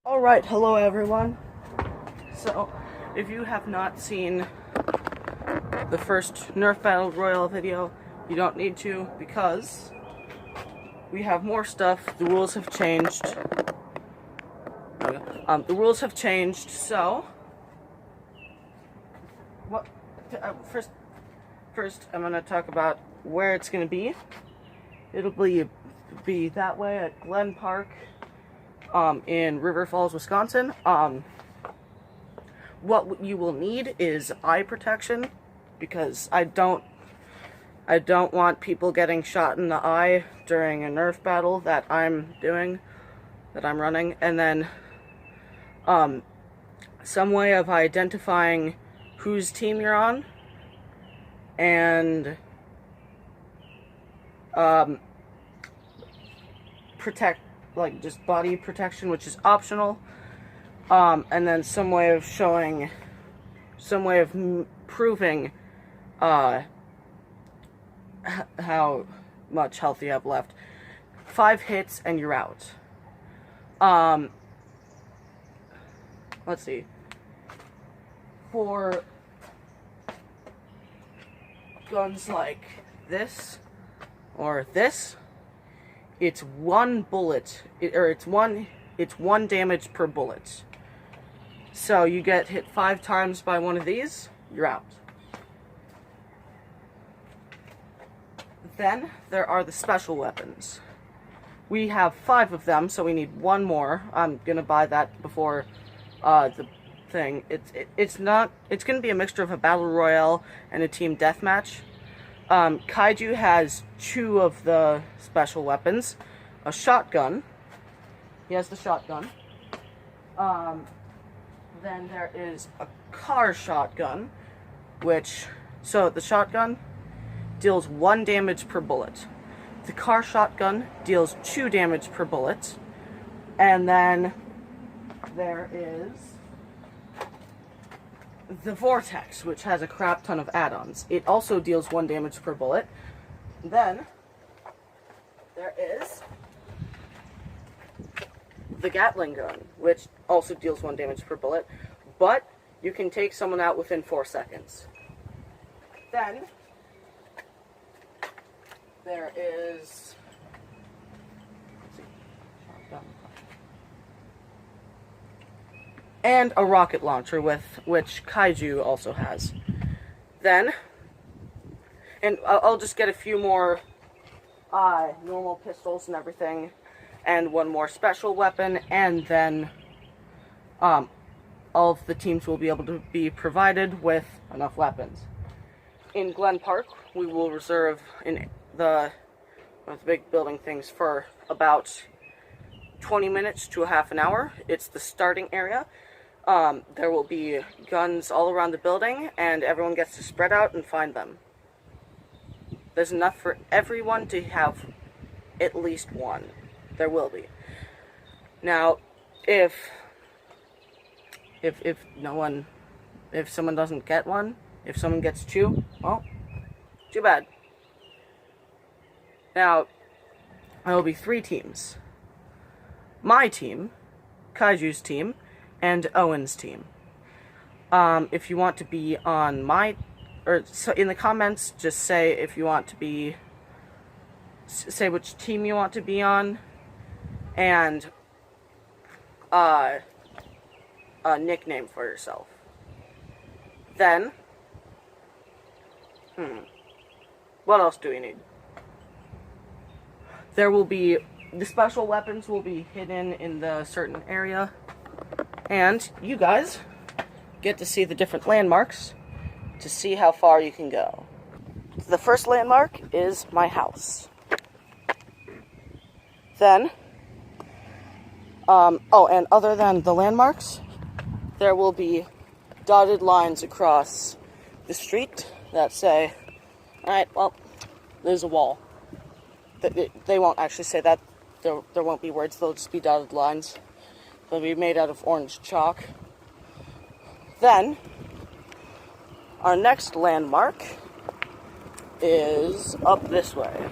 Alright, hello everyone. So, if you have not seen the first Nerf Battle Royal video, you don't need to, because we have more stuff. The rules have changed. The rules have changed, so... First, I'm going to talk about where it's going to be. It'll be that way at Glen Park, in River Falls, Wisconsin. What you will need is eye protection, because I don't want people getting shot in the eye during a Nerf battle that I'm running. And then, some way of identifying whose team you're on, and, just body protection, which is optional, and then some way of proving, how much health you have left. 5 hits and you're out. Let's see. For guns like this, or this, it's one bullet, it's one damage per bullet. So you get hit 5 times by one of these, you're out. Then there are the special weapons. We have 5 of them, so we need 1 more. I'm gonna buy that before the thing. It's gonna be a mixture of a battle royale and a team deathmatch. Kaiju has 2 of the special weapons. A shotgun. He has the shotgun. Then there is a car shotgun, so the shotgun deals 1 damage per bullet. The car shotgun deals 2 damage per bullet. And then there is the Vortex, which has a crap ton of add-ons. It also deals 1 damage per bullet. Then there is the Gatling gun, which also deals 1 damage per bullet, but you can take someone out within 4 seconds. Then there is and a rocket launcher, which Kaiju also has. Then, and I'll just get a few more normal pistols and everything, and 1 more special weapon, and then all of the teams will be able to be provided with enough weapons. In Glen Park, we will reserve in one of the big building things for about 20 minutes to a half an hour. It's the starting area. There will be guns all around the building, and everyone gets to spread out and find them. There's enough for everyone to have at least 1. There will be. Now, if someone doesn't get 1, if someone gets 2, well, too bad. Now, there will be 3 teams. My team, Kaiju's team, and Owen's team. If you want to be on so in the comments, just say if you want to be, say which team you want to be on, and a nickname for yourself. Then, what else do we need? The special weapons will be hidden in the certain area, and you guys get to see the different landmarks to see how far you can go. The first landmark is my house. Then, and other than the landmarks, there will be dotted lines across the street that say, alright, well, there's a wall. They won't actually say that. There won't be words, they'll just be dotted lines. They'll be made out of orange chalk. Then, our next landmark is up this way.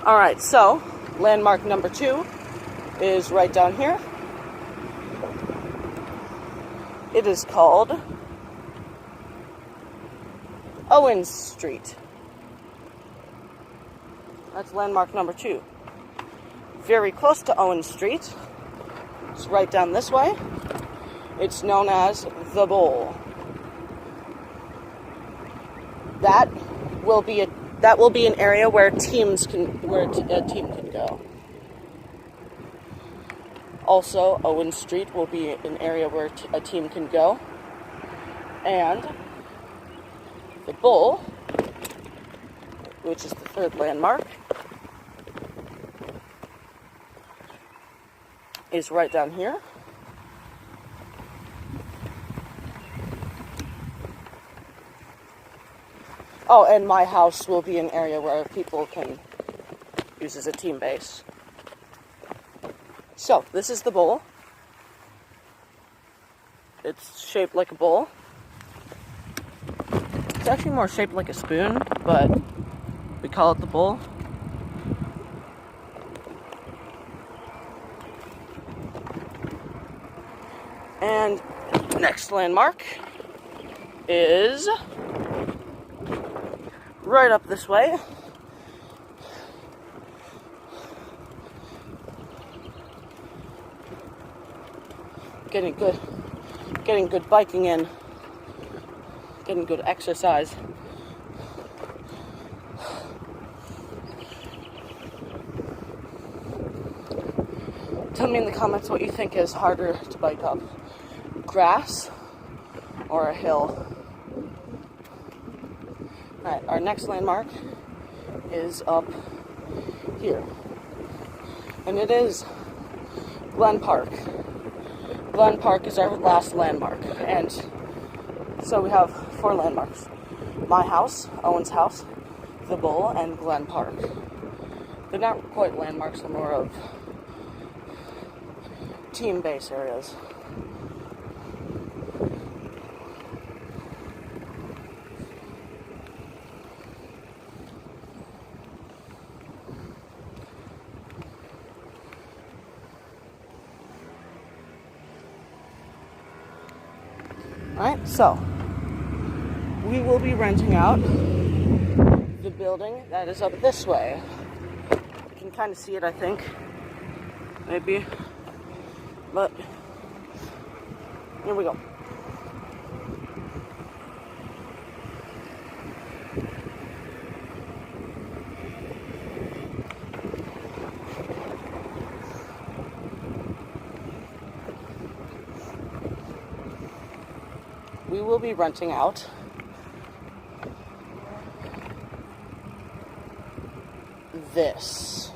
Alright, so, landmark number 2 is right down here. It is called Owens Street. That's landmark number 2. Very close to Owens Street, it's right down this way. It's known as the Bowl. That will be an area where a team can go. Also, Owens Street will be an area where a team can go. And the Bowl, which is the 3rd landmark, is right down here. Oh, and my house will be an area where people can use as a team base. So, this is the bowl. It's shaped like a bowl. It's actually more shaped like a spoon, but we call it the bowl. And next landmark is right up this way. Getting good biking in, getting good exercise. Tell me in the comments what you think is harder to bike up, grass or a hill. Alright, our next landmark is up here, and it is Glen Park. Glen Park is our last landmark, and so we have 4 landmarks. My house, Owen's house, the Bowl, and Glen Park. They're not quite landmarks, they're more of team base areas. Alright, so we will be renting out the building that is up this way. You can kind of see it, I think. Maybe. But here we go. We will be renting out this.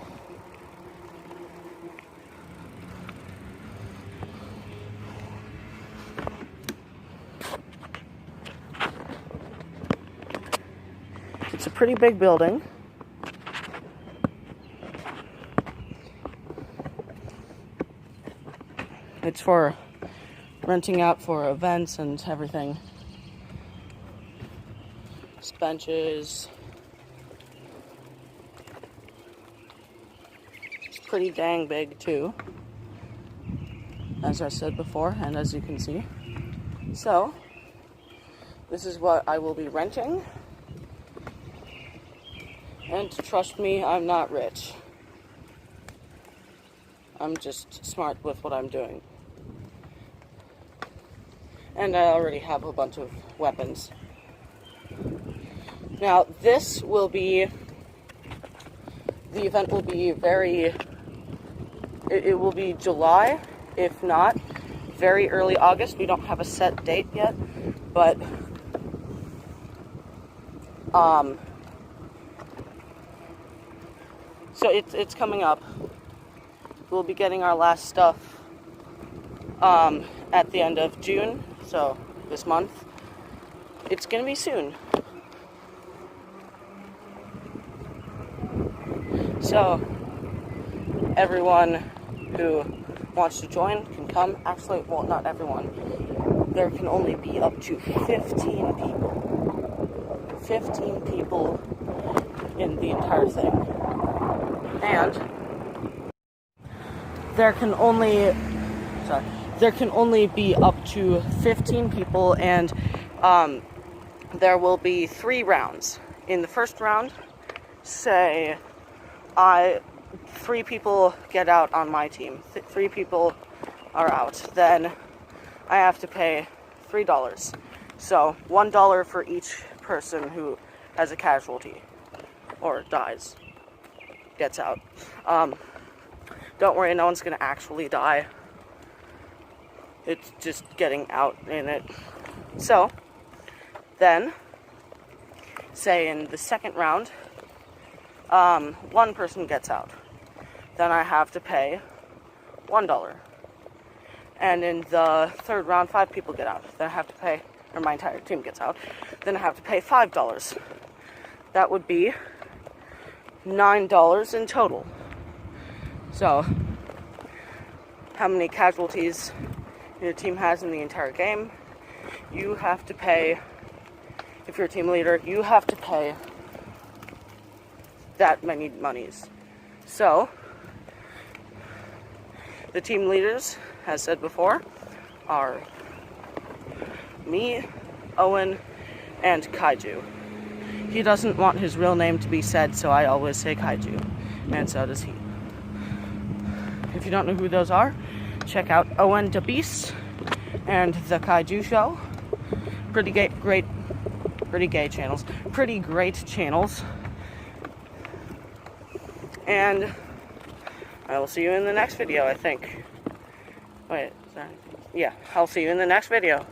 It's a pretty big building. It's for renting out for events and everything. There's benches. It's pretty dang big too, as I said before, and as you can see. So, this is what I will be renting. And trust me, I'm not rich. I'm just smart with what I'm doing. And I already have a bunch of weapons. Now, this will be, the event will be it will be July, if not very early August. We don't have a set date yet, but, so it's coming up. We'll be getting our last stuff, at the end of June. So, this month. It's gonna be soon. So, everyone who wants to join can come. Actually, well, not everyone. There can only be up to 15 people. 15 people in the entire thing. And there can only... Sorry. there can only be up to 15 people, and there will be 3 rounds. In the first round, say 3 people get out on my team, 3 people are out, then I have to pay $3. So $1 for each person who has a casualty or dies, gets out. Don't worry, no one's gonna actually die. It's just getting out in it. So then, say in the second round, 1 person gets out. Then I have to pay $1. And in the third round, 5 people get out. Then I have to pay, or my entire team gets out. Then I have to pay $5. That would be $9 in total. So, how many casualties your team has in the entire game? You have to pay, if you're a team leader, you have to pay that many monies. So, the team leaders, as said before, are me, Owen, and Kaiju. He doesn't want his real name to be said, so I always say Kaiju, and so does he. If you don't know who those are, check out Owen the Beast and the Kaiju Show. Pretty great channels. And I will see you in the next video, I think. Wait, is there anything? Yeah, I'll see you in the next video.